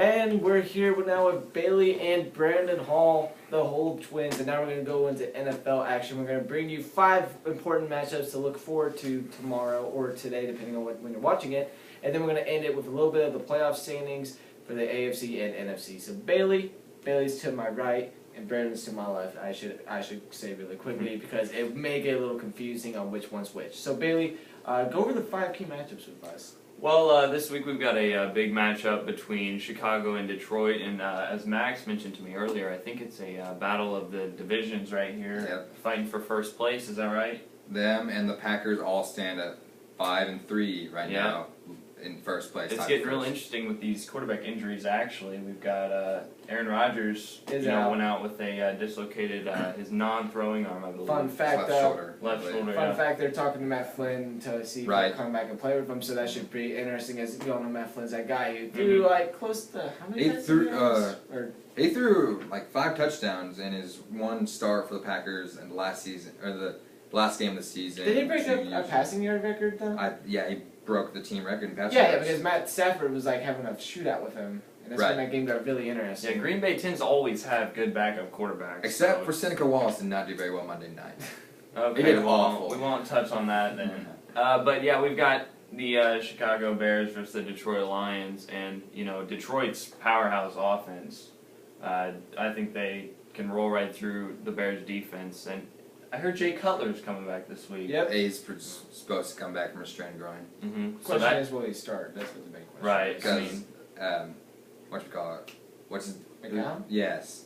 And we're here now with Bailey and Brandon Hall, the whole twins, and now we're going to go into NFL action. We're going to bring you 5 important matchups to look forward to tomorrow or today, depending on when you're watching it. And then we're going to end it with a little bit of the playoff standings for the AFC and NFC. So Bailey's to my right, and Brandon's to my left. I should say really quickly because it may get a little confusing on which one's which. So Bailey, go over the 5 key matchups with us. Well, this week we've got a big matchup between Chicago and Detroit, and as Max mentioned to me earlier, I think it's a battle of the divisions right here, fighting for first place. Is that right? Them and the Packers all stand at 5-3 right now in first place. It's getting real interesting with these quarterback injuries. Actually, we've got Aaron Rodgers. Went out with a dislocated his non-throwing arm, I believe. Fun fact, left shoulder. Fun fact: they're talking to Matt Flynn to see if he'll come back and play with him. So that should be interesting. As you all know, Matt Flynn's that guy who threw like close to how many? He threw like 5 touchdowns in his one start for the Packers in the last season or the last game of the season. Did he break a passing yard record though? He broke the team record in passing yards. yards. Yeah, because Matt Stafford was like having a shootout with him. And that's when that game got really interesting. Yeah, Green Bay tends to always have good backup quarterbacks. Except for Seneca Wallace did not do very well Monday night. Okay, he did awful. We won't touch on that then. But yeah, we've got the Chicago Bears versus the Detroit Lions, and Detroit's powerhouse offense. I think they can roll right through the Bears defense, and I heard Jay Cutler's coming back this week. Yep. He's supposed to come back from a strained groin. Mm-hmm. Question is, will he start? That's what the big question. Right. Because whatchamacallit? What's his McCown? Yes.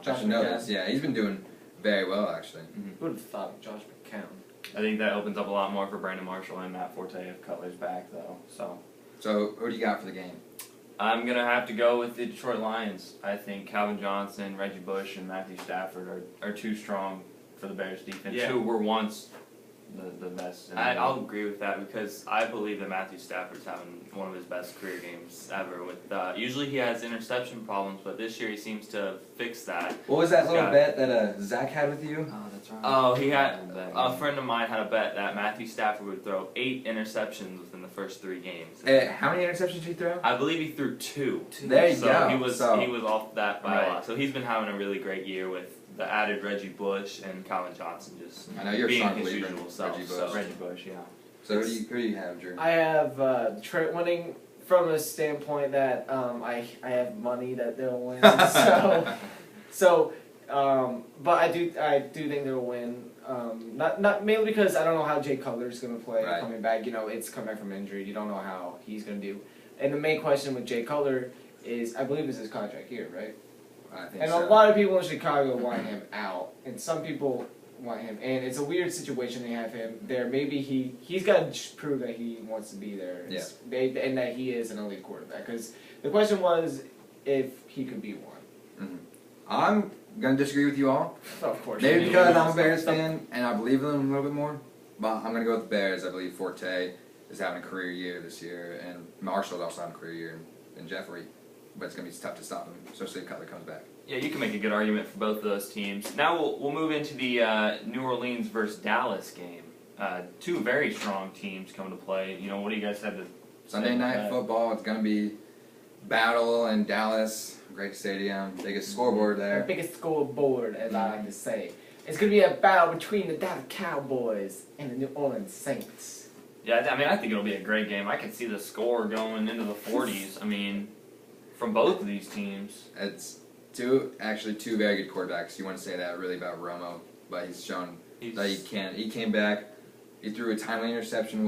Josh know McCown. this. Yeah, he's been doing very well actually. Mm-hmm. Who would have thought of Josh McCown? I think that opens up a lot more for Brandon Marshall and Matt Forte if Cutler's back though. So who do you got for the game? I'm going to have to go with the Detroit Lions. I think Calvin Johnson, Reggie Bush, and Matthew Stafford are too strong for the Bears defense, who were once the best. I'll agree with that because I believe that Matthew Stafford's having one of his best career games ever. With usually he has interception problems, but this year he seems to fix that. What was that little bet that Zach had with you? Oh, that's right. Oh, he had a friend of mine had a bet that Matthew Stafford would throw 8 interceptions within the first 3 games. How many interceptions did he throw? I believe he threw 2. There you go. He was off that by a lot. So he's been having a really great year with the added Reggie Bush and Calvin Johnson just I know you're being a strong his believer usual in self. Reggie Bush, yeah. So who do you have, Drew? I have Detroit winning from a standpoint that I have money that they'll win. But I do think they'll win. Not mainly because I don't know how Jay Cutler's going to play coming back. It's coming back from injury. You don't know how he's going to do. And the main question with Jay Cutler is, I believe it's his contract here, right? I think and so. a lot of people in Chicago want him out, and some people want him. And it's a weird situation to have him there. Maybe he's got to prove that he wants to be there, and that he is an elite quarterback. Because the question was if he could be one. Mm-hmm. I'm gonna disagree with you all. Of course. Maybe because I'm a Bears fan and I believe in them a little bit more. But I'm gonna go with the Bears. I believe Forte is having a career year this year, and Marshall's also having a career year, and Jeffrey. But it's going to be tough to stop him, especially if Cutler comes back. Yeah, you can make a good argument for both of those teams. Now we'll move into the New Orleans versus Dallas game. 2 very strong teams coming to play. What do you guys have to Sunday night football, it's going to be battle in Dallas. Great stadium. Biggest scoreboard there. The biggest scoreboard, as I like to say. It's going to be a battle between the Dallas Cowboys and the New Orleans Saints. Yeah, I think it'll be a great game. I can see the score going into the 40s. From both of these teams. It's two very good quarterbacks. You want to say that really about Romo, but he's shown that he can. He came back. He threw a timely interception,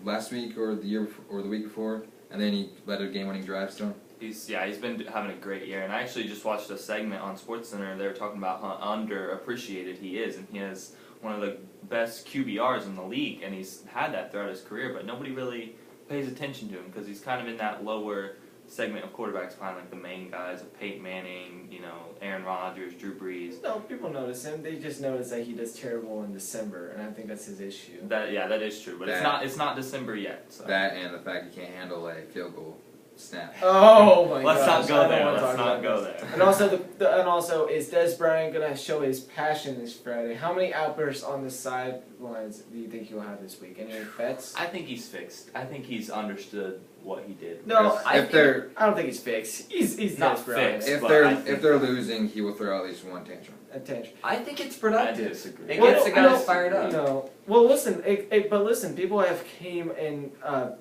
last week or the week before, and then he led a game-winning drive still. He's been having a great year, and I actually just watched a segment on SportsCenter. They were talking about how underappreciated he is, and he has one of the best QBRs in the league, and he's had that throughout his career, but nobody really pays attention to him because he's kind of in that lower segment of quarterbacks behind like the main guys of Peyton Manning, Aaron Rodgers, Drew Brees. No, people notice him. They just notice that he does terrible in December, and I think that's his issue. That is true, but it's not December yet. So. That and the fact he can't handle a field goal snap. Oh my god! Let's not go there. Let's not go there. And also, is Des Bryant gonna show his passion this Friday? How many outbursts on the sidelines do you think he'll have this week? Any bets? I think he's fixed. I think he's understood what he did. No, I don't think he's fixed. He's Not desperate. fixed. If But they're I think- losing, he will throw at least one tantrum. Attention. I think it's I productive. disagree. It gets the guys no, fired up. No. Well, listen. But listen, people have came and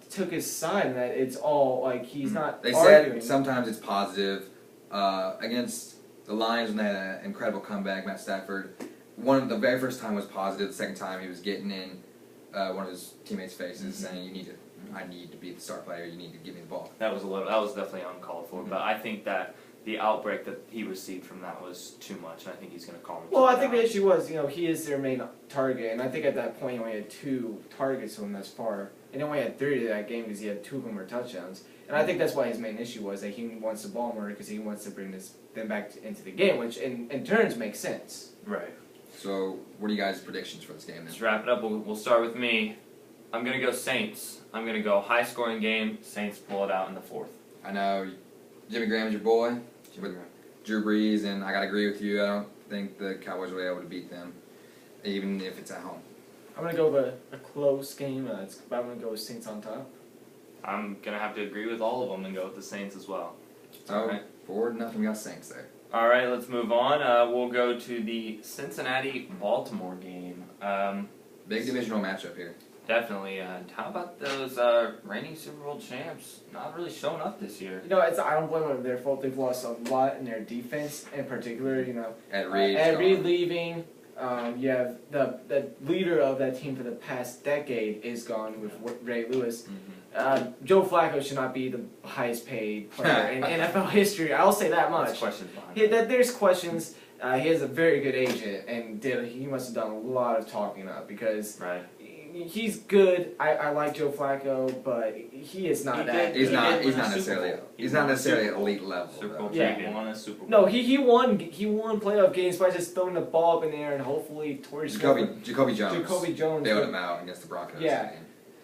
took his side, and that it's all like he's not. They arguing. said sometimes it's positive. Against the Lions when they had an incredible comeback, Matt Stafford. The very first time was positive. The second time he was getting in one of his teammates' faces, saying, "I need to be the star player. You need to give me the ball." That was definitely uncalled for. But I think that the outbreak that he received from that was too much, and I think he's going to calm himself Well, I think down. the issue was, he is their main target, and I think at that point he only had 2 targets to him thus far, and he only had 3 to that game because he had 2 of them were touchdowns. And I think that's why his main issue was that he wants the ball more because he wants to bring them back into the game, which in turns makes sense. Right. So, what are you guys' predictions for this game then? Let's wrap it up. We'll start with me. I'm going to go Saints. I'm going to go high-scoring game. Saints pull it out in the 4th. I know Jimmy Graham's your boy with Drew Brees, and I gotta agree with you. I don't think the Cowboys will be able to beat them, even if it's at home. I'm going to go with a close game, but I'm going to go with Saints on top. I'm going to have to agree with all of them and go with the Saints as well. So, Alright. 4-0, we got Saints there. All right, let's move on. We'll go to the Cincinnati-Baltimore game. Big divisional matchup here. Definitely. How about those reigning Super Bowl champs not really showing up this year? I don't blame them. Their fault. They've lost a lot in their defense, in particular. Ed Reed. Ed Reed leaving. You have the leader of that team for the past decade is gone with Ray Lewis. Joe Flacco should not be the highest paid player in NFL history. I'll say that much. There's questions behind There's questions. He has a very good agent, and he must have done a lot of talking up because Right. he's good. I like Joe Flacco, but he is not that. He's good. not win a Super necessarily. Bowl. He's He not won a necessarily Super Bowl. elite level. Super though. Bowl Yeah. champion. Won a Super Bowl. No, he won playoff games by just throwing the ball up in the air and hopefully Torrey Jacoby Jones. Jacoby Jones bailed did- him out against the Broncos. Yeah.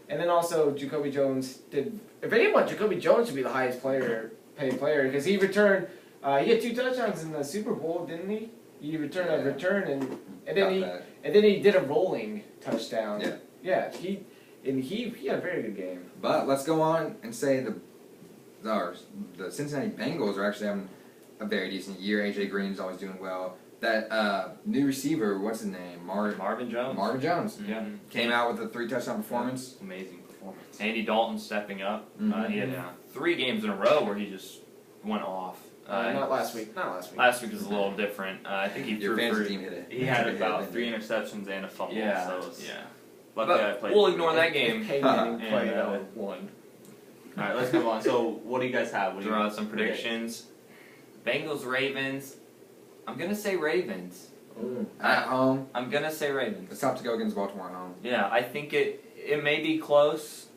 And then also Jacoby Jones did. If anyone, Jacoby Jones should be the highest paid player because he returned. He had 2 touchdowns in the Super Bowl, didn't he? He returned a return and then he did a rolling touchdown. Yeah. Yeah. He had a very good game. But let's go on and say the Cincinnati Bengals are actually having a very decent year. AJ Green's always doing well. That new receiver, what's his name? Marvin Jones. Marvin Jones. Yeah. Came out with a 3-touchdown performance. Amazing performance. Andy Dalton stepping up. Mhm. He had Yeah. 3 games in a row where he just went off. Not last week. Not last week. Last week was a little different. I think he Your threw fantasy for. team hit it. He had about 3 interceptions and a fumble. Yeah. So it was Yeah. luckily I But played. we'll ignore that game. Peyton Manning And, played one. All right, let's move on. So, what do you guys have? What do you Throw out some predictions. Bengals Ravens. I'm gonna say Ravens. At home, I'm gonna say Ravens. it's tough to go against Baltimore at home. Yeah, I think it may be close,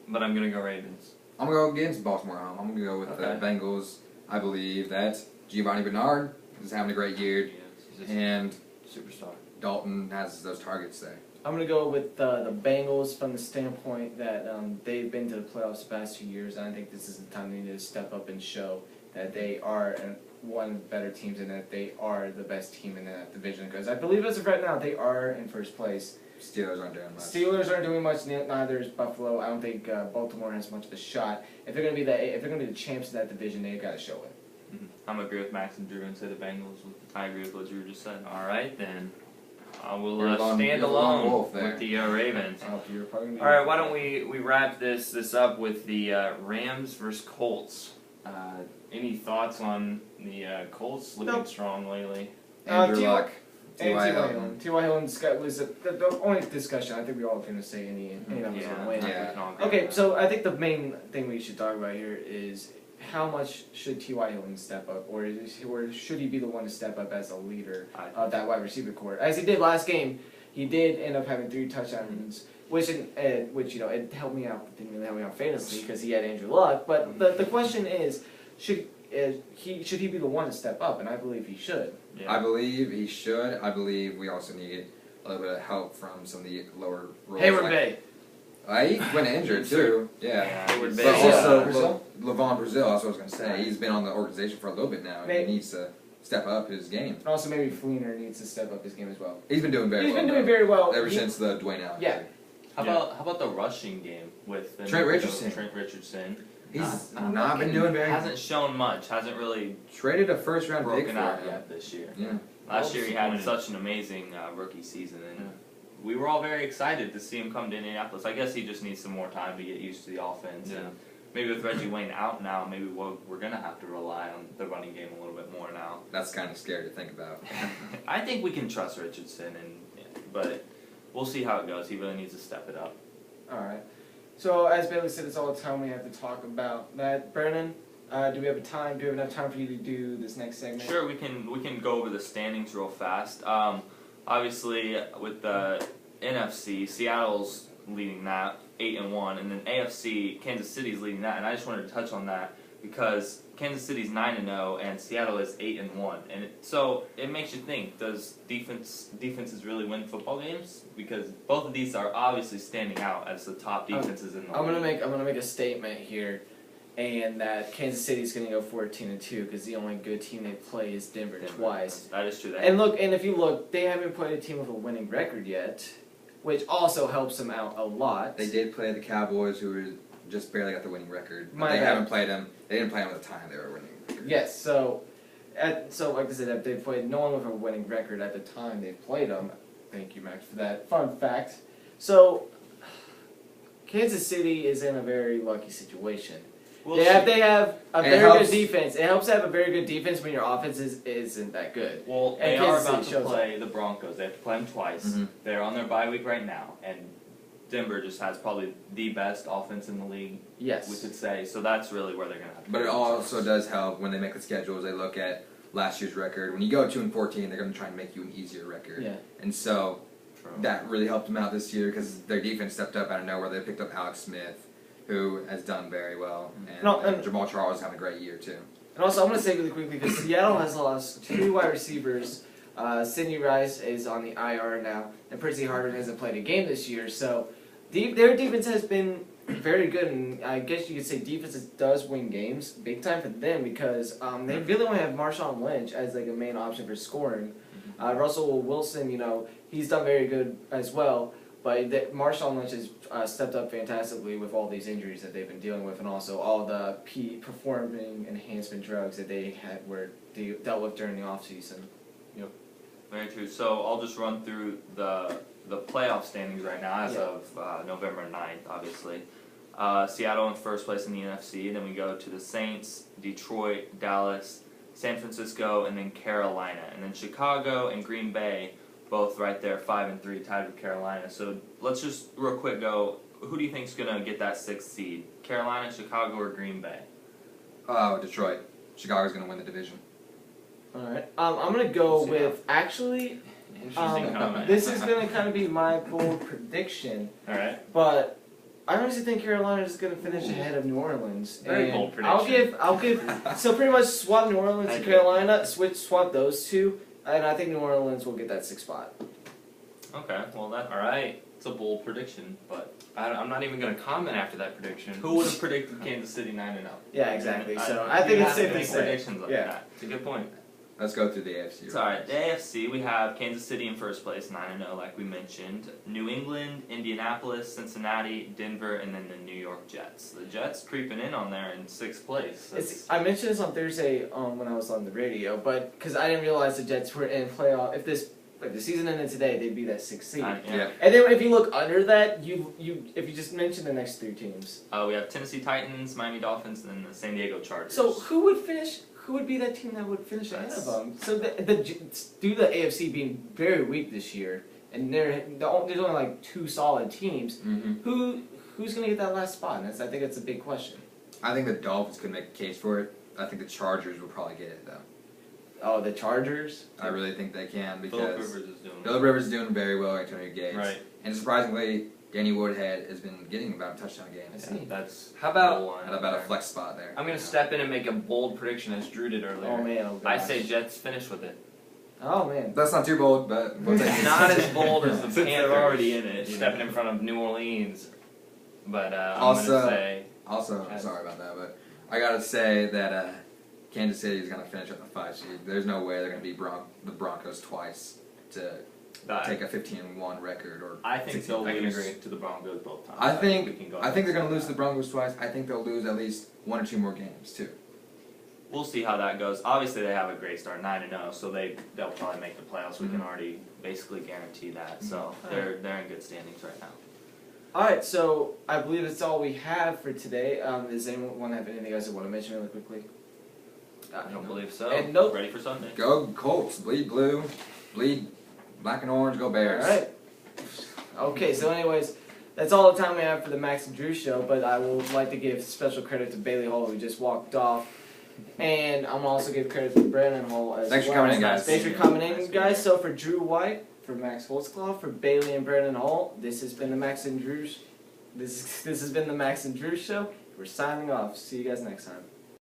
but I'm gonna go Ravens. I'm gonna go against Baltimore at home. I'm gonna go with the Okay. Bengals. I believe that Giovanni Bernard is having a great year, He's just and a superstar. Dalton has those targets there. I'm gonna go with the Bengals from the standpoint that they've been to the playoffs the past 2 years, and I think this is the time they need to step up and show that they are one of the better teams and that they are the best team in that division. Because I believe as of right now, they are in first place. Steelers aren't doing much. Steelers aren't doing much. Neither is Buffalo. I don't think Baltimore has much of a shot. If they're gonna be the champs in that division, they've got to show it. I'm gonna agree with Max and Drew and say the Bengals. I agree with what Drew just said. All right then. I will You're the lone- stand you're the lone alone wolf there. with the Ravens. You're probably gonna be All right, why don't we wrap this up with the Rams versus Colts? Any thoughts on the Colts looking Nope. strong lately? Andrew T.Y. Luck, And T.Y. T.Y. Hilton. Hilton. T.Y. Hilton was the only discussion. I think we all going to say any of us Yeah. will win. Yeah. We can all agree Okay, on that. so I think the main thing we should talk about here is how much should T.Y. Hilton step up, or should he be the one to step up as a leader of that wide receiver core, as he did last game? He did end up having 3 touchdowns, which it helped me out. Didn't really help me out fantasy because he had Andrew Luck. But the question is, should he be the one to step up? And I believe he should. Yeah. I believe he should. I believe we also need a little bit of help from some of the lower roles. Hayward Bay. He went injured too. Yeah. Hayward Bay. But also, Brazil? Levon Brazil, that's what I was going to say. He's been on the organization for a little bit now, and Maybe. he needs to step up his game. And also maybe Fleener needs to step up his game as well. He's been doing very He's well. been doing though, very well. ever since the Dwayne Allen. Yeah. thing. How about the rushing game with the Trent Richardson. Trent Richardson. He's Not not been doing very. Hasn't shown much. Hasn't really Traded a first round pick broken for out him. yet this year. Yeah. Last year he had Disappointed. such an amazing rookie season, and we were all very excited to see him come to Indianapolis. I guess he just needs some more time to get used to the offense. Yeah. And maybe with Reggie Wayne out now, maybe we're going to have to rely on the running game a little bit more now. That's kind of scary to think about. I think we can trust Richardson, but we'll see how it goes. He really needs to step it up. All right. So as Bailey said, it's all the time we have to talk about that. Brennan, do we have a time? Do we have enough time for you to do this next segment? Sure, we can go over the standings real fast. Obviously, with the NFC, Seattle's leading that 8-1, and then AFC, Kansas City's leading that. And I just wanted to touch on that because Kansas City's 9-0 and Seattle is 8-1, and so it makes you think: does defenses really win football games? Because both of these are obviously standing out as the top defenses in the I'm league. gonna make a statement here, and that Kansas City's gonna go 14-2 because the only good team they play is Denver twice. That is true. And if you look, they haven't played a team with a winning record yet, which also helps them out a lot. They did play the Cowboys, who were just barely got the winning record. But My they bad. haven't played them. They didn't play them at the time they were winning. Record. Yes, so like I said, if they played no one with a winning record at the time they played them. Thank you, Max, for that fun fact. So Kansas City is in a very lucky situation. We'll They have a And it very helps- good defense. It helps to have a very good defense when your offense isn't that good. Well, And they are Kansas about City to shows play the Broncos. They have to play them twice. Mhm. They're on their bye week right now, and Denver just has probably the best offense in the league, we Yes. could say. So that's really where they're going to have to But it focus. also does help when they make the schedules. They look at last year's record. When you go 2-14, they're going to try and make you an easier record. Yeah. And so True. that really helped them out this year because their defense stepped up out of nowhere. They picked up Alex Smith, who has done very well, and, No, and- Jamal Charles is having a great year too. And also, I'm going to say really quickly because Seattle has lost 2 wide receivers. Sidney Rice is on the IR now, and Percy Harvin hasn't played a game this year. So their defense has been very good, and I guess you could say defense does win games big time for them because they really only have Marshawn Lynch as like a main option for scoring. Russell Wilson, he's done very good as well. But Marshawn Lynch has stepped up fantastically with all these injuries that they've been dealing with, and also all the performing enhancement drugs that they dealt with during the offseason. Very true. So I'll just run through the playoff standings right now as of November 9th, obviously. Seattle in first place in the NFC, and then we go to the Saints, Detroit, Dallas, San Francisco, and then Carolina. And then Chicago and Green Bay, both right there, 5-3, tied with Carolina. So let's just real quick go, who do you think's going to get that 6th seed? Carolina, Chicago, or Green Bay? Detroit. Chicago's going to win the division. All right. I'm going to go Yeah. with, actually, Interesting comment. this is going to kind of be my bold prediction, All right. but I honestly think Carolina is going to finish ahead of New Orleans. Very and bold I'll prediction. give, so pretty much swap New Orleans I and do. Carolina, swap those two, and I think New Orleans will get that 6th spot. Okay, well, All right. that's a bold prediction, but I'm not even going to comment after that prediction. who would have predicted Kansas City 9-0? Yeah, exactly. So I I think you it's have to safe to make say. predictions like Yeah. that. It's a good point. Let's go through the AFC. It's alright. The AFC, we have Kansas City in first place, 9-0, like we mentioned. New England, Indianapolis, Cincinnati, Denver, and then the New York Jets. The Jets creeping in on there in 6th place. I mentioned this on Thursday when I was on the radio, but because I didn't realize the Jets were in playoff. If the season ended today, they'd be that 6th seed. Yeah. And then if you look under that, if you just mention the next 3 teams. We have Tennessee Titans, Miami Dolphins, and then the San Diego Chargers. So who would finish? Who would be that team that would finish ahead of them? So due to the AFC being very weak this year, and there's only like 2 solid teams. Mm-hmm. Who's gonna get that last spot? And I think that's a big question. I think the Dolphins could make a case for it. I think the Chargers will probably get it, though. Oh, the Chargers. I really think they can Philip because Rivers is doing Philip Rivers is doing very well, Antonio Gates. Right. And surprisingly, Danny Woodhead has been getting about a touchdown a game. I see. That's How about- the line At about a there. flex spot there. I'm going to step in and make a bold prediction as Drew did earlier. Oh man. Oh I gosh. say Jets finish with it. Oh man. That's not too bold, but we'll take it. Not as bold as the Since they're Panthers already in it, you stepping know. in front of New Orleans. But I'm Also- going to say Also, I'm sorry about that, but I gotta say that Kansas City is gonna finish at the 5 seed. There's no way they're gonna beat the Broncos twice to take a 15-1 record or. I think 16. they'll I can lose agree. to the Broncos both times. I we think can go I think they're gonna against lose to the Broncos twice. I think they'll lose at least 1 or 2 more games too. We'll see how that goes. Obviously, they have a great start, 9-0, so they'll probably make the playoffs. We can already basically guarantee that. So they're in good standings right now. All right, so I believe that's all we have for today. Does anyone have anything else they want to mention really quickly? I don't believe so. And nope. Ready for Sunday? Go Colts, bleed blue, bleed black and orange, go Bears. All right. Okay, so anyways, that's all the time we have for the Max and Drew show, but I would like to give special credit to Bailey Hall, who just walked off. And I'm also give credit to Brandon Hall as Thanks for well. coming in, guys. Thanks for coming in, guys. So for Drew White, for Max Holtzclaw, for Bailey and Brandon Hall, this has been the Max and Drew. This has been the Max and Drew show. We're signing off. See you guys next time.